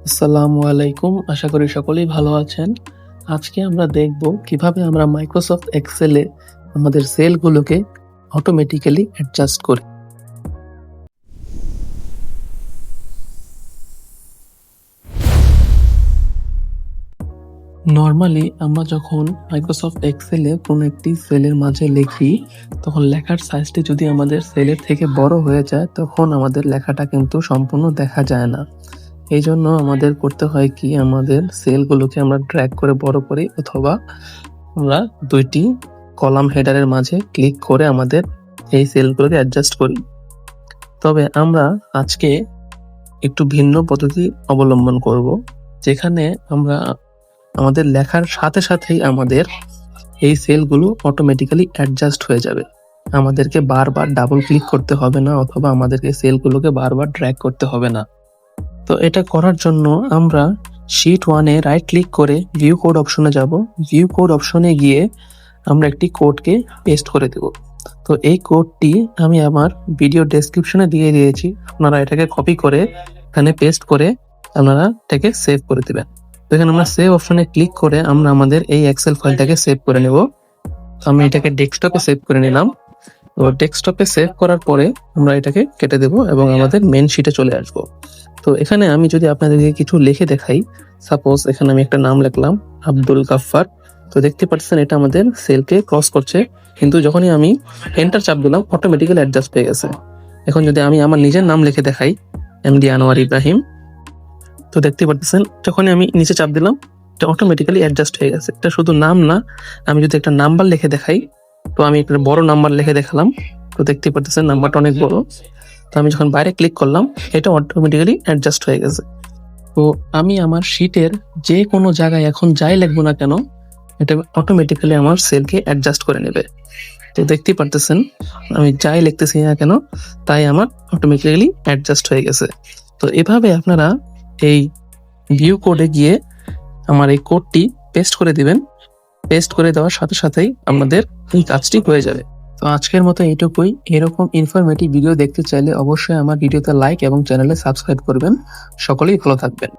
আসসালামু আলাইকুম। আশা করি সকলেই ভালো আছেন। আজকে আমরা দেখব কিভাবে আমরা মাইক্রোসফট এক্সেলে আমাদের সেলগুলোকে অটোমেটিক্যালি অ্যাডজাস্ট করি। নরমালি আমরা যখন মাইক্রোসফট এক্সেলে কোনো একটি সেলের মাঝে লিখি, তখন লেখার সাইজটি যদি আমাদের সেলের থেকে বড় হয়ে যায়, তখন আমাদের লেখাটা কিন্তু সম্পূর্ণ দেখা যায় না। এইজন্য আমাদের করতে হয় কি, আমাদের সেলগুলোকে আমরা ড্র্যাগ করে বড় করি, অথবা আমরা ২ টি কলাম হেডারের মাঝে ক্লিক করে আমাদের এই সেলগুলোকে অ্যাডজাস্ট করি। তবে আমরা আজকে একটু ভিন্ন পদ্ধতি অবলম্বন করব, যেখানে আমরা আমাদের লেখার সাথে সাথেই আমাদের এই সেলগুলো অটোমেটিক্যালি অ্যাডজাস্ট হয়ে যাবে। আমাদেরকে বারবার ডাবল ক্লিক করতে হবে না, অথবা আমাদেরকে সেলগুলোকে বারবার ড্র্যাগ করতে হবে না। তো এটা করার জন্য আমরা শীট 1 এ রাইট ক্লিক করে ভিউ কোড অপশনে যাব। ভিউ কোড অপশনে গিয়ে আমরা একটি কোডকে পেস্ট করে দেব। তো এই কোডটি আমি আমার ভিডিও ডেসক্রিপশনে দিয়ে দিয়েছি। আপনারা এটাকে কপি করে এখানে পেস্ট করে আপনারা এটাকে সেভ করে দিবেন। তো এখানে আমরা সেভ অপশনে ক্লিক করে আমরা আমাদের এই এক্সেল ফাইলটাকে সেভ করে নেব। তো আমি এটাকে ডেস্কটপে সেভ করে নিলাম। তো ডেস্কটপে সেভ করার পরে আমরা এটাকে কেটে দেব এবং আমাদের মেন শিটে চলে আসব। তো এখানে আমি যদি আপনাদেরকে কিছু লিখে দেখাই, সাপোজ এখানে আমি একটা নাম লিখলাম আব্দুল গাফফার। তো দেখতে পাচ্ছেন এটা আমাদের সেলকে ক্রস করছে, কিন্তু যখনই আমি এন্টার চাপ দিলাম অটোমেটিক্যালি অ্যাডজাস্ট হয়ে গেছে। এখন যদি আমি আমার নিজের নাম লিখে দেখাই, এমডি আনোয়ার ইব্রাহিম, তো দেখতে পাচ্ছেন যখনই আমি নিচে চাপ দিলাম এটা অটোমেটিক্যালি অ্যাডজাস্ট হয়ে গেছে। এটা শুধু নাম না, আমি যদি একটা নাম্বার লিখে দেখাই, তো আমি একটা বড় নাম্বার লিখে দেখালাম, তো দেখতে পাচ্ছেন নাম্বারটা অনেক বড়। তো আমি যখন বাইরে ক্লিক করলাম এটা অটোমেটিক্যালি অ্যাডজাস্ট হয়ে গেছে। তো আমি আমার শিটের যে কোনো জায়গায় এখন যাই লিখবো না কেন, এটা অটোমেটিক্যালি আমার সেলকে অ্যাডজাস্ট করে নেবে। তো দেখতেই পারতেছেন আমি যাই লিখতেছি না কেন তাই আমার অটোমেটিক্যালি অ্যাডজাস্ট হয়ে গেছে। তো এভাবে আপনারা এই ভিউ কোডে গিয়ে আমার এই কোডটি পেস্ট করে দিবেন। পেস্ট করে দেওয়ার সাথে সাথেই আমাদের এই কাজটি হয়ে যাবে। তো আজকের মতো এইটুকুই। এরকম ইনফরমেটিভ ভিডিও দেখতে চাইলে অবশ্যই আমার ভিডিওতে লাইক এবং চ্যানেলে সাবস্ক্রাইব করবেন। সকলেই ভালো থাকবেন।